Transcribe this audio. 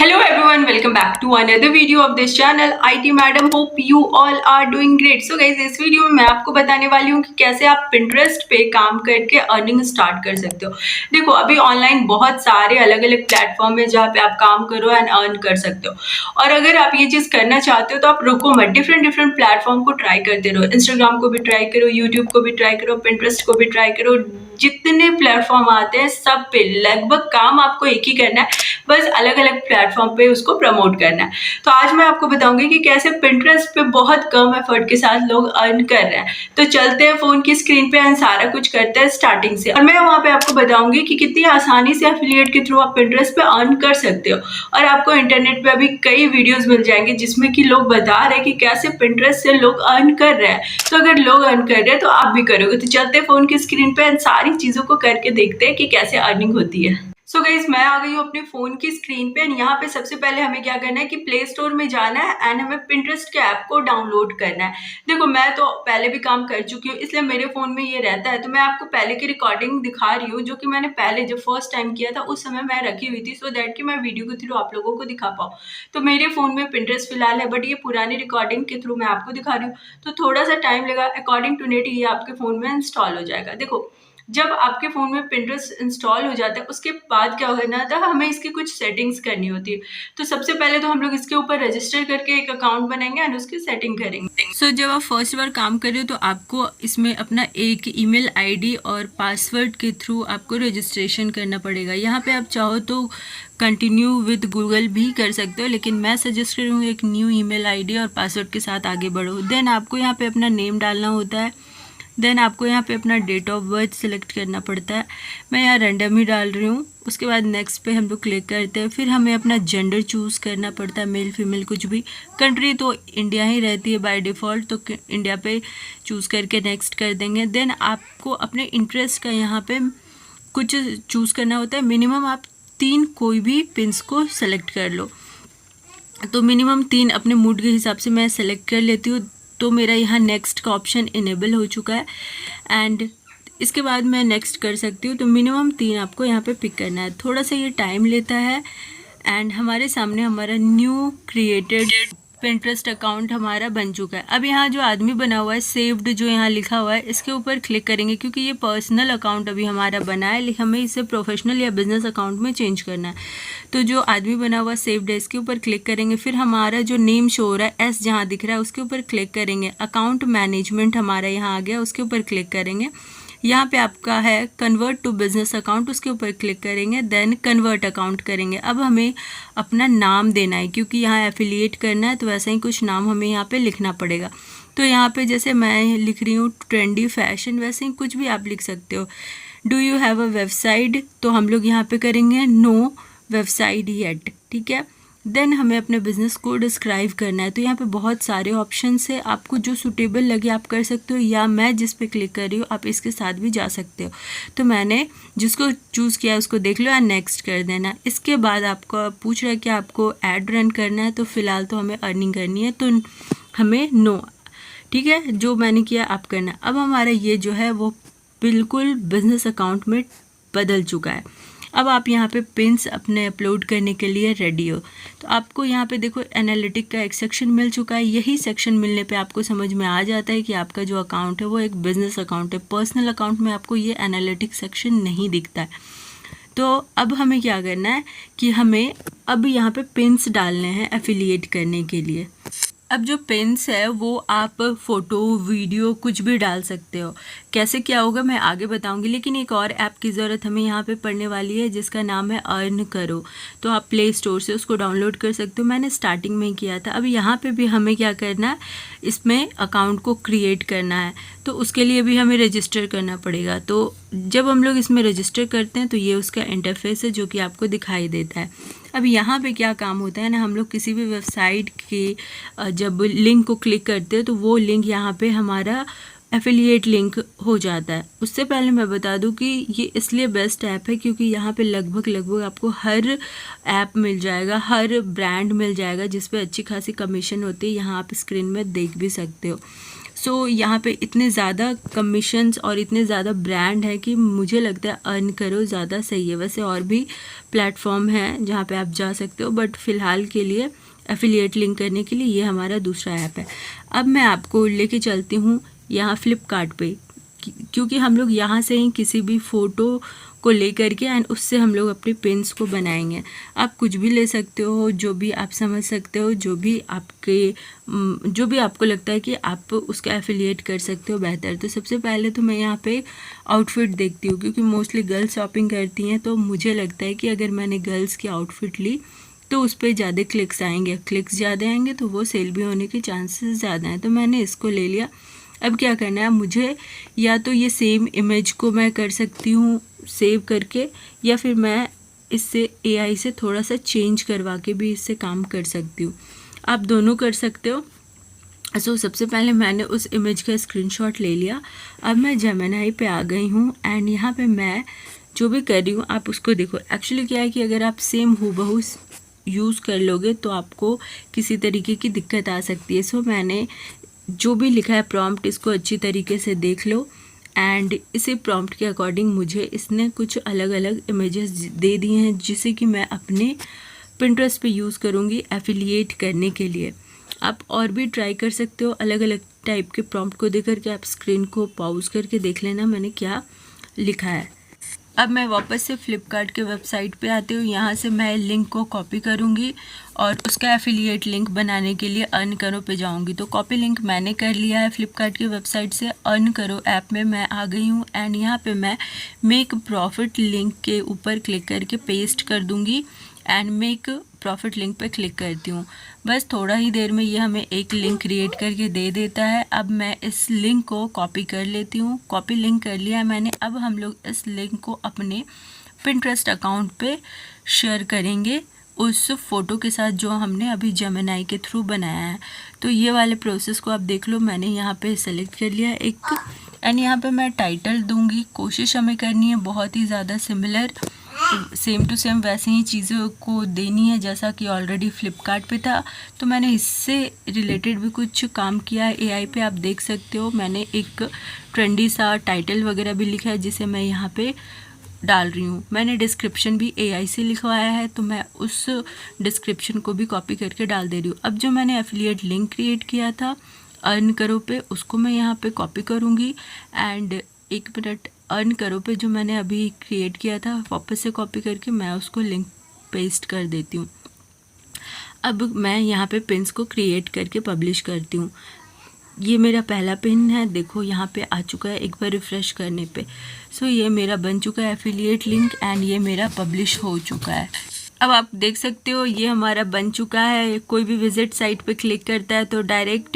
Hello everyone, welcome back to another video of this channel. IT Madam, hope you all are doing great. So guys, इस video में मैं आपको बताने वाली हूँ कि कैसे आप Pinterest पे काम करके अर्निंग स्टार्ट कर सकते हो। देखो, अभी ऑनलाइन बहुत सारे अलग अलग प्लेटफॉर्म है जहाँ पे आप काम करो एंड अर्न कर सकते हो। और अगर आप ये चीज़ करना चाहते हो तो आप रुको मत, डिफरेंट प्लेटफॉर्म को ट्राई करते रहो। इंस्टाग्राम को भी ट्राई करो, यूट्यूब को भी ट्राई करो, Pinterest को भी ट्राई करो। जितने प्लेटफॉर्म आते हैं सब पे लगभग काम आपको एक ही करना है, बस अलग अलग प्लेटफॉर्म पे उसको प्रमोट करना है। तो आज मैं आपको बताऊंगी कि कैसे Pinterest पे बहुत कम एफर्ट के साथ लोग अर्न कर रहे हैं। तो चलते हैं फोन की स्क्रीन पे एंड सारा कुछ करते हैं स्टार्टिंग से, और मैं वहाँ पे आपको बताऊंगी कि कितनी आसानी से एफिलिएट के थ्रू आप Pinterest पे अर्न कर सकते हो। और आपको इंटरनेट पे अभी कई वीडियोस मिल जाएंगे जिसमें कि लोग बता रहे हैं कि कैसे Pinterest से लोग अर्न कर रहे हैं। तो अगर लोग अर्न कर रहे हैं तो आप भी करोगे। तो चलते हैं फोन की स्क्रीन पे एंड सारी चीजों को करके देखते हैं कि कैसे अर्निंग होती है। सो गाइज, मैं आ गई हूँ अपने फोन की स्क्रीन पे। यहाँ पे सबसे पहले हमें क्या करना है कि प्ले स्टोर में जाना है एंड हमें Pinterest के ऐप को डाउनलोड करना है। देखो, मैं तो पहले भी काम कर चुकी हूँ इसलिए मेरे फोन में ये रहता है। तो मैं आपको पहले की रिकॉर्डिंग दिखा रही हूँ जो कि मैंने पहले जब फर्स्ट टाइम किया था उस समय मैं रखी हुई थी, सो दैट कि मैं वीडियो के थ्रू आप लोगों को दिखा पाऊँ। तो मेरे फोन में Pinterest फिलहाल है, बट ये पुरानी रिकॉर्डिंग के थ्रू मैं आपको दिखा रही हूँ। तो थोड़ा सा टाइम लगा, अकॉर्डिंग टू नेट ये आपके फोन में इंस्टॉल हो जाएगा। देखो, जब आपके फ़ोन में Pinterest इंस्टॉल हो जाता है उसके बाद क्या करना था, हमें इसकी कुछ सेटिंग्स करनी होती है। तो सबसे पहले तो हम लोग इसके ऊपर रजिस्टर करके एक अकाउंट बनाएंगे एंड उसकी सेटिंग करेंगे। सो जब आप फर्स्ट बार काम कर रहे हो तो आपको इसमें अपना एक ईमेल आईडी और पासवर्ड के थ्रू आपको रजिस्ट्रेशन करना पड़ेगा। यहाँ पे आप चाहो तो कंटिन्यू विद गूगल भी कर सकते हो, लेकिन मैं सजेस्ट करूँगी एक न्यू ईमेल आईडी और पासवर्ड के साथ आगे बढ़ो। देन आपको यहाँ पे अपना नेम डालना होता है। देन आपको यहाँ पे अपना डेट ऑफ बर्थ सेलेक्ट करना पड़ता है। मैं यहाँ रैंडम ही डाल रही हूँ। उसके बाद नेक्स्ट पे हम लोग क्लिक करते हैं। फिर हमें अपना जेंडर चूज़ करना पड़ता है, मेल फीमेल कुछ भी। कंट्री तो इंडिया ही रहती है बाय डिफ़ॉल्ट, तो इंडिया पे चूज़ करके नेक्स्ट कर देंगे। देन आपको अपने इंटरेस्ट का यहाँ पे कुछ चूज़ करना होता है। मिनिमम आप 3 कोई भी पिन्स को सेलेक्ट कर लो। तो मिनिमम 3 अपने मूड के हिसाब से मैं सेलेक्ट कर लेती हूँ। तो मेरा यहाँ नेक्स्ट का ऑप्शन इनेबल हो चुका है एंड इसके बाद मैं नेक्स्ट कर सकती हूँ। तो मिनिमम 3 आपको यहाँ पे पिक करना है। थोड़ा सा ये टाइम लेता है एंड हमारे सामने हमारा न्यू क्रिएटेड Pinterest अकाउंट हमारा बन चुका है। अब यहाँ जो आदमी बना हुआ है सेव्ड जो यहाँ लिखा हुआ है इसके ऊपर क्लिक करेंगे, क्योंकि ये पर्सनल अकाउंट अभी हमारा बना है, लेकिन हमें इसे प्रोफेशनल या बिजनेस अकाउंट में चेंज करना है। तो जो आदमी बना हुआ सेव्ड है इसके ऊपर क्लिक करेंगे। फिर हमारा जो नेम शो हो रहा है एस जहाँ दिख रहा है उसके ऊपर क्लिक करेंगे। अकाउंट मैनेजमेंट हमारा यहाँ आ गया, उसके ऊपर क्लिक करेंगे। यहाँ पे आपका है कन्वर्ट टू बिजनेस अकाउंट, उसके ऊपर क्लिक करेंगे। देन कन्वर्ट अकाउंट करेंगे। अब हमें अपना नाम देना है, क्योंकि यहाँ एफिलिएट करना है तो वैसा ही कुछ नाम हमें यहाँ पे लिखना पड़ेगा। तो यहाँ पे जैसे मैं लिख रही हूँ ट्रेंडी फैशन, वैसे ही कुछ भी आप लिख सकते हो। Do you have a website, तो हम लोग यहाँ पे करेंगे नो वेबसाइट येट, ठीक है। देन हमें अपने बिज़नेस को डिस्क्राइब करना है। तो यहाँ पे बहुत सारे ऑप्शंस है, आपको जो सूटेबल लगे आप कर सकते हो, या मैं जिस पे क्लिक कर रही हूँ आप इसके साथ भी जा सकते हो। तो मैंने जिसको चूज़ किया उसको देख लो एंड नेक्स्ट कर देना। इसके बाद आपको पूछ रहा है कि आपको ऐड रन करना है, तो फ़िलहाल तो हमें अर्निंग करनी है तो हमें नो, ठीक है, जो मैंने किया आप करना। अब हमारा ये जो है वो बिल्कुल बिजनेस अकाउंट में बदल चुका है। अब आप यहाँ पे पिन्स अपने अपलोड करने के लिए रेडी हो। तो आपको यहाँ पे देखो एनालिटिक का एक सेक्शन मिल चुका है। यही सेक्शन मिलने पे आपको समझ में आ जाता है कि आपका जो अकाउंट है वो एक बिजनेस अकाउंट है। पर्सनल अकाउंट में आपको ये एनालिटिक सेक्शन नहीं दिखता है। तो अब हमें क्या करना है कि हमें अब यहाँ पे पिन्स डालने हैं एफिलिएट करने के लिए। अब जो पिन्स है वो आप फ़ोटो वीडियो कुछ भी डाल सकते हो। कैसे क्या होगा मैं आगे बताऊंगी, लेकिन एक और ऐप की ज़रूरत हमें यहाँ पे पड़ने वाली है जिसका नाम है अर्न करो। तो आप प्ले स्टोर से उसको डाउनलोड कर सकते हो। मैंने स्टार्टिंग में ही किया था। अब यहाँ पे भी हमें क्या करना है, इसमें अकाउंट को क्रिएट करना है। तो उसके लिए भी हमें रजिस्टर करना पड़ेगा। तो जब हम लोग इसमें रजिस्टर करते हैं तो ये उसका इंटरफेस है जो कि आपको दिखाई देता है। अब यहाँ पे क्या काम होता है ना, हम लोग किसी भी वेबसाइट के जब लिंक को क्लिक करते हैं तो वो लिंक यहाँ पे हमारा एफिलिएट लिंक हो जाता है। उससे पहले मैं बता दूं कि ये इसलिए बेस्ट ऐप है क्योंकि यहाँ पे लगभग आपको हर ऐप मिल जाएगा, हर ब्रांड मिल जाएगा जिस पे अच्छी खासी कमीशन होती है। यहाँ आप स्क्रीन में देख भी सकते हो। सो यहाँ पे इतने ज़्यादा कमीशंस और इतने ज़्यादा ब्रांड है कि मुझे लगता है अर्न करो ज़्यादा सही है। वैसे और भी प्लेटफॉर्म हैं जहाँ पे आप जा सकते हो, बट फ़िलहाल के लिए एफिलिएट लिंक करने के लिए ये हमारा दूसरा ऐप है। अब मैं आपको लेके चलती हूँ यहाँ फ्लिपकार्ट पे, क्योंकि हम लोग यहाँ से ही किसी भी फ़ोटो को लेकर के एंड उससे हम लोग अपने पिन्स को बनाएंगे। आप कुछ भी ले सकते हो, जो भी आप समझ सकते हो, जो भी आपको लगता है कि आप उसका एफिलिएट कर सकते हो बेहतर। तो सबसे पहले तो मैं यहाँ पे आउटफिट देखती हूँ, क्योंकि मोस्टली गर्ल्स शॉपिंग करती हैं, तो मुझे लगता है कि अगर मैंने गर्ल्स की आउटफिट ली तो उस पर ज़्यादा क्लिक्स ज़्यादा आएंगे तो वो सेल भी होने के चांसेस ज़्यादा हैं। तो मैंने इसको ले लिया। अब क्या करना है मुझे, या तो ये सेम इमेज को मैं कर सकती हूँ सेव करके, या फिर मैं इससे AI से थोड़ा सा चेंज करवा के भी इससे काम कर सकती हूँ। आप दोनों कर सकते हो। सबसे पहले मैंने उस इमेज का स्क्रीनशॉट ले लिया। अब मैं जेमिनी पे आ गई हूँ एंड यहाँ पे मैं जो भी कर रही हूँ आप उसको देखो। एक्चुअली क्या है कि अगर आप सेम हूबहू यूज़ कर लोगे तो आपको किसी तरीके की दिक्कत आ सकती है। सो मैंने जो भी लिखा है प्रॉम्प्ट, इसको अच्छी तरीके से देख लो एंड इसी प्रॉम्प्ट के अकॉर्डिंग मुझे इसने कुछ अलग अलग इमेजेस दे दिए हैं, जिसे कि मैं अपने पिंटरेस्ट पे यूज़ करूँगी एफिलिएट करने के लिए। आप और भी ट्राई कर सकते हो अलग अलग टाइप के प्रॉम्प्ट को देख करके। आप स्क्रीन को पॉज करके देख लेना मैंने क्या लिखा है। अब मैं वापस से फ्लिपकार्ट के वेबसाइट पे आती हूँ। यहाँ से मैं लिंक को कॉपी करूँगी और उसका एफिलिएट लिंक बनाने के लिए अर्न करो पे जाऊँगी। तो कॉपी लिंक मैंने कर लिया है फ्लिपकार्ट की वेबसाइट से। अर्न करो ऐप में मैं आ गई हूँ एंड यहाँ पे मैं मेक प्रॉफिट लिंक के ऊपर क्लिक करके पेस्ट कर दूँगी एंड मेक प्रॉफिट लिंक पे क्लिक करती हूँ। बस थोड़ा ही देर में ये हमें एक लिंक क्रिएट करके दे देता है। अब मैं इस लिंक को कॉपी कर लेती हूँ। कॉपी लिंक कर लिया है मैंने। अब हम लोग इस लिंक को अपने पिंटरेस्ट अकाउंट पे शेयर करेंगे उस फ़ोटो के साथ जो हमने अभी जेमिनी के थ्रू बनाया है। तो ये वाले प्रोसेस को आप देख लो। मैंने यहाँ पे सेलेक्ट कर लिया एक एंड यहाँ पे मैं टाइटल दूँगी। कोशिश हमें करनी है बहुत ही ज़्यादा सिमिलर, सेम टू सेम वैसे ही चीज़ों को देनी है जैसा कि ऑलरेडी फ्लिपकार्ट पे था। तो मैंने इससे रिलेटेड भी कुछ काम किया है AI पे, आप देख सकते हो। मैंने एक ट्रेंडी सा टाइटल वगैरह भी लिखा है जिसे मैं यहाँ पे डाल रही हूँ। मैंने डिस्क्रिप्शन भी AI से लिखवाया है, तो मैं उस डिस्क्रिप्शन को भी कॉपी करके डाल दे रही हूँ। अब जो मैंने एफिलिएट लिंक क्रिएट किया था अर्न करो पे, उसको मैं यहाँ पे कॉपी करूँगी एंड एक मिनट, अर्न करो पे जो मैंने अभी क्रिएट किया था वापस से कॉपी करके मैं उसको लिंक पेस्ट कर देती हूँ। अब मैं यहाँ पे पिन्स को क्रिएट करके पब्लिश करती हूँ। ये मेरा पहला पिन है, देखो यहाँ पे आ चुका है एक बार रिफ़्रेश करने पे। सो ये मेरा बन चुका है एफिलिएट लिंक एंड ये मेरा पब्लिश हो चुका है। अब आप देख सकते हो ये हमारा बन चुका है। कोई भी विजिट साइट पे क्लिक करता है तो डायरेक्ट